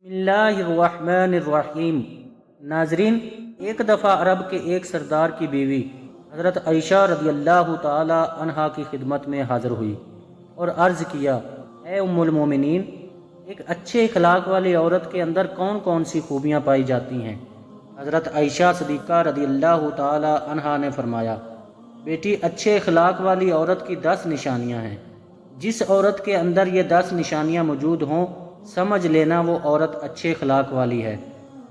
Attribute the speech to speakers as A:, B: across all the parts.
A: بسم اللہ الرحمن الرحیم۔ ناظرین، ایک دفعہ عرب کے ایک سردار کی بیوی حضرت عائشہ رضی اللہ تعالی عنہا کی خدمت میں حاضر ہوئی اور عرض کیا، اے ام المومنین، ایک اچھے اخلاق والی عورت کے اندر کون کون سی خوبیاں پائی جاتی ہیں؟ حضرت عائشہ صدیقہ رضی اللہ تعالی عنہا نے فرمایا، بیٹی، اچھے اخلاق والی عورت کی 10 نشانیاں ہیں۔ جس عورت کے اندر یہ 10 نشانیاں موجود ہوں، سمجھ لینا وہ عورت اچھے اخلاق والی ہے۔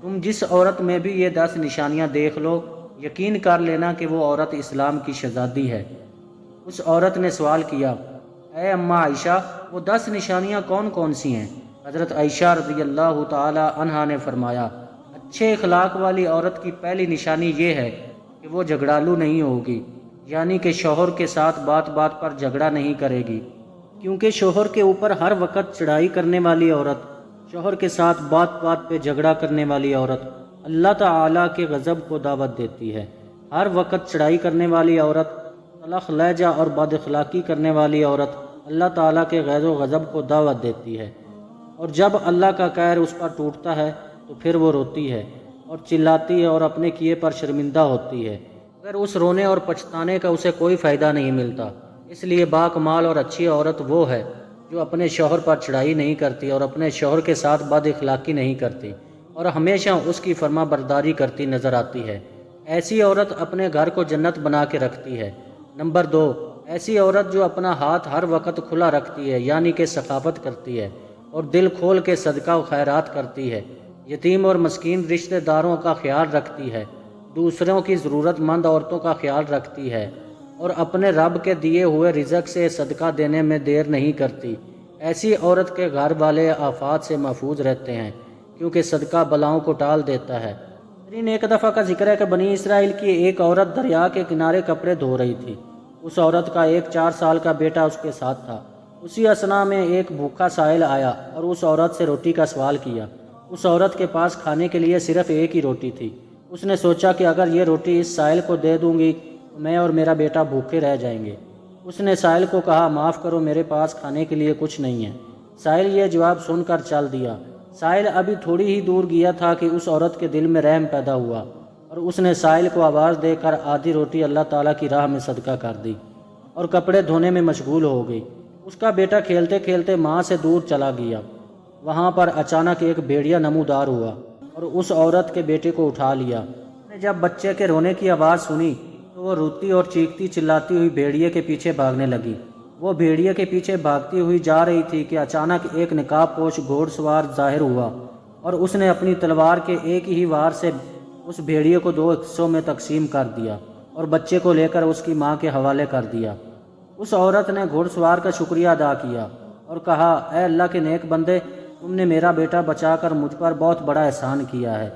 A: تم جس عورت میں بھی یہ 10 نشانیاں دیکھ لو، یقین کر لینا کہ وہ عورت اسلام کی شہزادی ہے۔ اس عورت نے سوال کیا، اے اماں عائشہ، وہ 10 نشانیاں کون کون سی ہیں؟ حضرت عائشہ رضی اللہ تعالی عنہا نے فرمایا، اچھے اخلاق والی عورت کی پہلی نشانی یہ ہے کہ وہ جھگڑالو نہیں ہوگی، یعنی کہ شوہر کے ساتھ بات بات پر جھگڑا نہیں کرے گی، کیونکہ شوہر کے اوپر ہر وقت چڑھائی کرنے والی عورت، شوہر کے ساتھ بات بات پہ جھگڑا کرنے والی عورت اللہ تعالیٰ کے غضب کو دعوت دیتی ہے۔ ہر وقت چڑھائی کرنے والی عورت، تلخ لہجہ اور بد اخلاقی کرنے والی عورت اللہ تعالیٰ کے غیظ و غضب کو دعوت دیتی ہے، اور جب اللہ کا قہر اس پر ٹوٹتا ہے تو پھر وہ روتی ہے اور چلاتی ہے اور اپنے کیے پر شرمندہ ہوتی ہے، مگر اس رونے اور پچھتانے کا اسے کوئی فائدہ نہیں ملتا۔ اس لیے باکمال اور اچھی عورت وہ ہے جو اپنے شوہر پر چڑھائی نہیں کرتی اور اپنے شوہر کے ساتھ بد اخلاقی نہیں کرتی اور ہمیشہ اس کی فرما برداری کرتی نظر آتی ہے۔ ایسی عورت اپنے گھر کو جنت بنا کے رکھتی ہے۔ نمبر 2، ایسی عورت جو اپنا ہاتھ ہر وقت کھلا رکھتی ہے، یعنی کہ سخاوت کرتی ہے اور دل کھول کے صدقہ و خیرات کرتی ہے، یتیم اور مسکین رشتہ داروں کا خیال رکھتی ہے، دوسروں کی ضرورت مند عورتوں کا خیال رکھتی ہے اور اپنے رب کے دیے ہوئے رزق سے صدقہ دینے میں دیر نہیں کرتی۔ ایسی عورت کے گھر والے آفات سے محفوظ رہتے ہیں، کیونکہ صدقہ بلاؤں کو ٹال دیتا ہے۔ ایک دفعہ کا ذکر ہے کہ بنی اسرائیل کی ایک عورت دریا کے کنارے کپڑے دھو رہی تھی۔ اس عورت کا ایک 4 سال کا بیٹا اس کے ساتھ تھا۔ اسی اثنا میں ایک بھوکا سائل آیا اور اس عورت سے روٹی کا سوال کیا۔ اس عورت کے پاس کھانے کے لیے صرف ایک ہی روٹی تھی۔ اس نے سوچا کہ اگر یہ روٹی اس سائل کو دے دوں گی تو میں اور میرا بیٹا بھوکے رہ جائیں گے۔ اس نے سائل کو کہا، معاف کرو، میرے پاس کھانے کے لیے کچھ نہیں ہے۔ سائل یہ جواب سن کر چل دیا۔ سائل ابھی تھوڑی ہی دور گیا تھا کہ اس عورت کے دل میں رحم پیدا ہوا اور اس نے سائل کو آواز دے کر آدھی روٹی اللہ تعالیٰ کی راہ میں صدقہ کر دی اور کپڑے دھونے میں مشغول ہو گئی۔ اس کا بیٹا کھیلتے کھیلتے ماں سے دور چلا گیا۔ وہاں پر اچانک ایک بھیڑیا نمودار ہوا اور اس عورت کے بیٹے کو اٹھا لیا۔ جب بچے کے رونے کی آواز سنی تو وہ روتی اور چیختی چلاتی ہوئی بھیڑیے کے پیچھے بھاگنے لگی۔ وہ بھیڑیے کے پیچھے بھاگتی ہوئی جا رہی تھی کہ اچانک ایک نقاب پوش گھوڑ سوار ظاہر ہوا اور اس نے اپنی تلوار کے ایک ہی وار سے اس بھیڑیے کو 2 حصوں میں تقسیم کر دیا اور بچے کو لے کر اس کی ماں کے حوالے کر دیا۔ اس عورت نے گھوڑ سوار کا شکریہ ادا کیا اور کہا، اے اللہ کے نیک بندے، تم نے میرا بیٹا بچا کر مجھ پر بہت بڑا احسان کیا ہے۔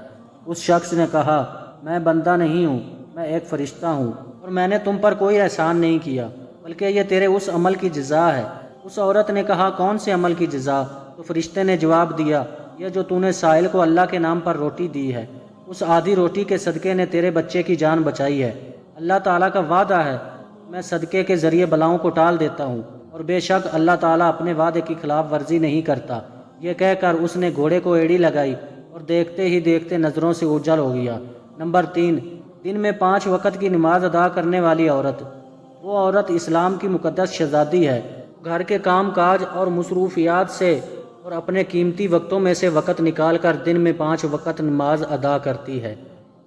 A: اس شخص نے کہا، میں بندہ نہیں ہوں، میں ایک فرشتہ ہوں اور میں نے تم پر کوئی احسان نہیں کیا، بلکہ یہ تیرے اس عمل کی جزا ہے۔ اس عورت نے کہا، کون سے عمل کی جزا؟ تو فرشتے نے جواب دیا، یہ جو تو نے سائل کو اللہ کے نام پر روٹی دی ہے، اس آدھی روٹی کے صدقے نے تیرے بچے کی جان بچائی ہے۔ اللہ تعالیٰ کا وعدہ ہے، میں صدقے کے ذریعے بلاؤں کو ٹال دیتا ہوں اور بے شک اللہ تعالیٰ اپنے وعدے کی خلاف ورزی نہیں کرتا۔ یہ کہہ کر اس نے گھوڑے کو ایڑی لگائی اور دیکھتے ہی دیکھتے نظروں سے اوجھل ہو گیا۔ نمبر 3، دن میں 5 وقت کی نماز ادا کرنے والی عورت۔ وہ عورت اسلام کی مقدس شہزادی ہے۔ گھر کے کام کاج اور مصروفیات سے اور اپنے قیمتی وقتوں میں سے وقت نکال کر دن میں 5 وقت نماز ادا کرتی ہے۔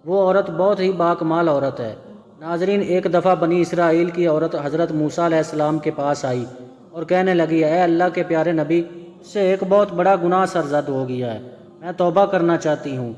A: وہ عورت بہت ہی باکمال عورت ہے۔ ناظرین، ایک دفعہ بنی اسرائیل کی عورت حضرت موسیٰ علیہ السلام کے پاس آئی اور کہنے لگی، اے اللہ کے پیارے نبی، اس سے ایک بہت بڑا گناہ سرزد ہو گیا ہے، میں توبہ کرنا چاہتی ہوں،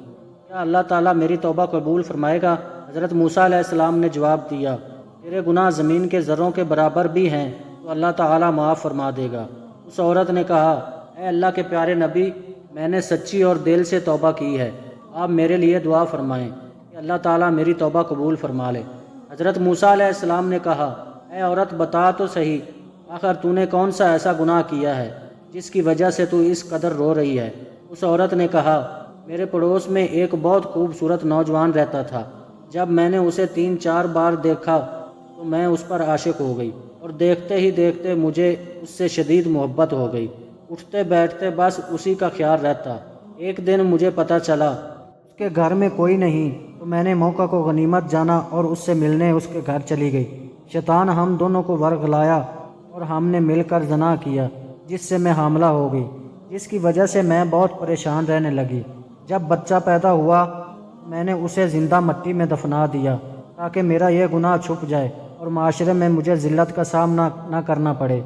A: کیا اللہ تعالیٰ میری توبہ قبول فرمائے گا؟ حضرت موسیٰ علیہ السلام نے جواب دیا، تیرے گناہ زمین کے ذروں کے برابر بھی ہیں تو اللہ تعالیٰ معاف فرما دے گا۔ اس عورت نے کہا، اے اللہ کے پیارے نبی، میں نے سچی اور دل سے توبہ کی ہے، آپ میرے لیے دعا فرمائیں کہ اللہ تعالیٰ میری توبہ قبول فرما لے۔ حضرت موسیٰ علیہ السلام نے کہا، اے عورت، بتا تو صحیح، آخر تو نے کون سا ایسا گناہ کیا ہے جس کی وجہ سے تو اس قدر رو رہی ہے؟ اس عورت نے کہا، میرے پڑوس میں ایک بہت خوبصورت نوجوان رہتا تھا، جب میں نے اسے 3-4 بار دیکھا تو میں اس پر عاشق ہو گئی اور دیکھتے ہی دیکھتے مجھے اس سے شدید محبت ہو گئی۔ اٹھتے بیٹھتے بس اسی کا خیال رہتا، ایک دن مجھے پتہ چلا اس کے گھر میں کوئی نہیں، تو میں نے موقع کو غنیمت جانا اور اس سے ملنے اس کے گھر چلی گئی۔ شیطان ہم دونوں کو ورغلایا اور ہم نے مل کر زنا کیا، جس سے میں حاملہ ہو گئی، جس کی وجہ سے میں بہت پریشان رہنے لگی۔ جب بچہ پیدا ہوا میں نے اسے زندہ مٹی میں دفنا دیا تاکہ میرا یہ گناہ چھپ جائے اور معاشرے میں مجھے ذلت کا سامنا نہ کرنا پڑے،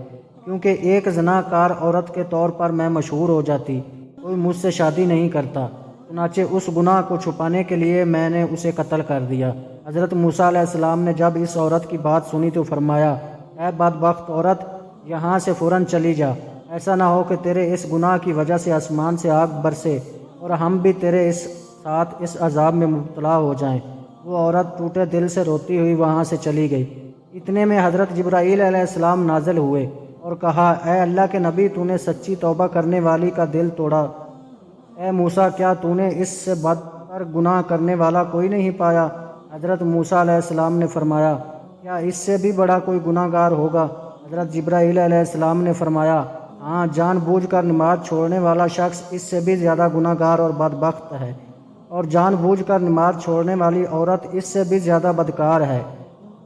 A: کیونکہ ایک زنا کار عورت کے طور پر میں مشہور ہو جاتی، کوئی مجھ سے شادی نہیں کرتا۔ چنانچہ اس گناہ کو چھپانے کے لیے میں نے اسے قتل کر دیا۔ حضرت موسیٰ علیہ السلام نے جب اس عورت کی بات سنی تو فرمایا، اے بدبخت عورت، یہاں سے فوراً چلی جا، ایسا نہ ہو کہ تیرے اس گناہ کی وجہ سے آسمان سے آگ برسے اور ہم بھی تیرے ساتھ اس عذاب میں مبتلا ہو جائیں۔ وہ عورت ٹوٹے دل سے روتی ہوئی وہاں سے چلی گئی۔ اتنے میں حضرت جبرائیل علیہ السلام نازل ہوئے اور کہا، اے اللہ کے نبی، تو نے سچی توبہ کرنے والی کا دل توڑا۔ اے موسیٰ، کیا تو نے اس سے بدتر گناہ کرنے والا کوئی نہیں پایا؟ حضرت موسیٰ علیہ السلام نے فرمایا، کیا اس سے بھی بڑا کوئی گناہ گار ہوگا؟ حضرت جبرائیل علیہ السلام نے فرمایا، ہاں، جان بوجھ کر نماز چھوڑنے والا شخص اس سے بھی زیادہ گناہ گار اور بدبخت ہے، اور جان بوجھ کر نماز چھوڑنے والی عورت اس سے بھی زیادہ بدکار ہے۔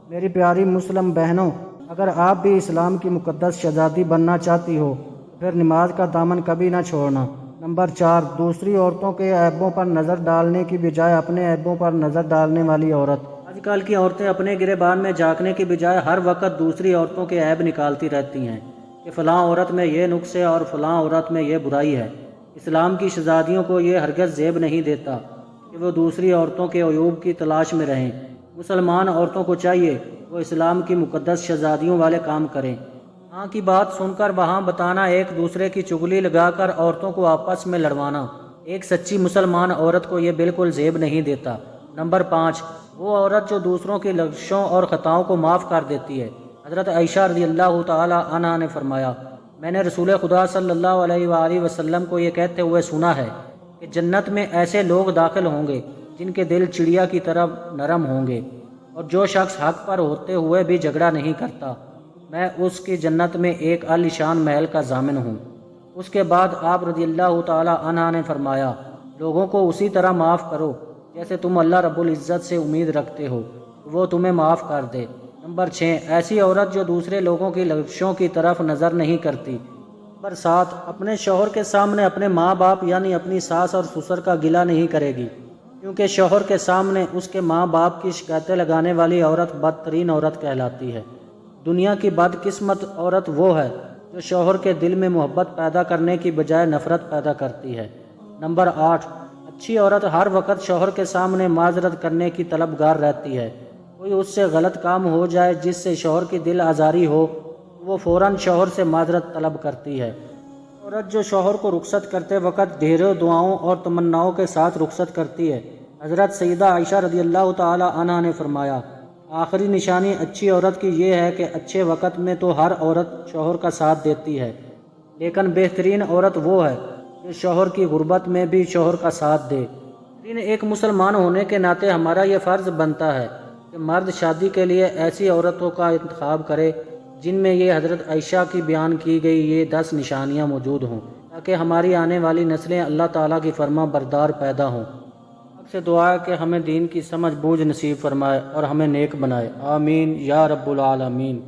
A: میری پیاری مسلم بہنوں، اگر آپ بھی اسلام کی مقدس شہزادی بننا چاہتی ہو پھر نماز کا دامن کبھی نہ چھوڑنا۔ نمبر 4، دوسری عورتوں کے عیبوں پر نظر ڈالنے کی بجائے اپنے عیبوں پر نظر ڈالنے والی عورت۔ آج کل کی عورتیں اپنے گریبان میں جھانکنے کی بجائے ہر وقت دوسری عورتوں کے عیب نکالتی رہتی ہیں کہ فلاں عورت میں یہ نقص ہے اور فلاں عورت میں یہ برائی ہے۔ اسلام کی شہزادیوں کو یہ ہرگز زیب نہیں دیتا کہ وہ دوسری عورتوں کے عیوب کی تلاش میں رہیں۔ مسلمان عورتوں کو چاہیے وہ اسلام کی مقدس شہزادیوں والے کام کریں۔ ہاں کی بات سن کر وہاں بتانا، ایک دوسرے کی چگلی لگا کر عورتوں کو آپس میں لڑوانا ایک سچی مسلمان عورت کو یہ بالکل زیب نہیں دیتا۔ نمبر 5، وہ عورت جو دوسروں کی لغزشوں اور خطاؤں کو معاف کر دیتی ہے۔ حضرت عائشہ رضی اللہ تعالی عنہا نے فرمایا، میں نے رسول خدا صلی اللہ علیہ وآلہ وسلم کو یہ کہتے ہوئے سنا ہے کہ جنت میں ایسے لوگ داخل ہوں گے جن کے دل چڑیا کی طرح نرم ہوں گے، اور جو شخص حق پر ہوتے ہوئے بھی جھگڑا نہیں کرتا، میں اس کی جنت میں ایک عالیشان محل کا ضامن ہوں۔ اس کے بعد آپ رضی اللہ تعالی عنہ نے فرمایا، لوگوں کو اسی طرح معاف کرو جیسے تم اللہ رب العزت سے امید رکھتے ہو وہ تمہیں معاف کر دے۔ نمبر 6، ایسی عورت جو دوسرے لوگوں کی لغزشوں کی طرف نظر نہیں کرتی۔ نمبر 7، اپنے شوہر کے سامنے اپنے ماں باپ یعنی اپنی ساس اور سسر کا گلہ نہیں کرے گی، کیونکہ شوہر کے سامنے اس کے ماں باپ کی شکایتیں لگانے والی عورت بدترین عورت کہلاتی ہے۔ دنیا کی بدقسمت عورت وہ ہے جو شوہر کے دل میں محبت پیدا کرنے کی بجائے نفرت پیدا کرتی ہے۔ نمبر 8، اچھی عورت ہر وقت شوہر کے سامنے معذرت کرنے کی طلبگار رہتی ہے۔ کوئی اس سے غلط کام ہو جائے جس سے شوہر کی دل آزاری ہو، وہ فوراً شوہر سے معذرت طلب کرتی ہے۔ عورت جو شوہر کو رخصت کرتے وقت ڈھیروں دعاؤں اور تمناؤں کے ساتھ رخصت کرتی ہے۔ حضرت سیدہ عائشہ رضی اللہ تعالی عنہا نے فرمایا، آخری نشانی اچھی عورت کی یہ ہے کہ اچھے وقت میں تو ہر عورت شوہر کا ساتھ دیتی ہے، لیکن بہترین عورت وہ ہے جو شوہر کی غربت میں بھی شوہر کا ساتھ دے۔ ایک مسلمان ہونے کے ناطے ہمارا یہ فرض بنتا ہے کہ مرد شادی کے لیے ایسی عورتوں کا انتخاب کرے جن میں یہ حضرت عائشہ کی بیان کی گئی یہ 10 نشانیاں موجود ہوں، تاکہ ہماری آنے والی نسلیں اللہ تعالیٰ کی فرما بردار پیدا ہوں۔ اب سے دعا ہے کہ ہمیں دین کی سمجھ بوجھ نصیب فرمائے اور ہمیں نیک بنائے، آمین یا رب العالمین۔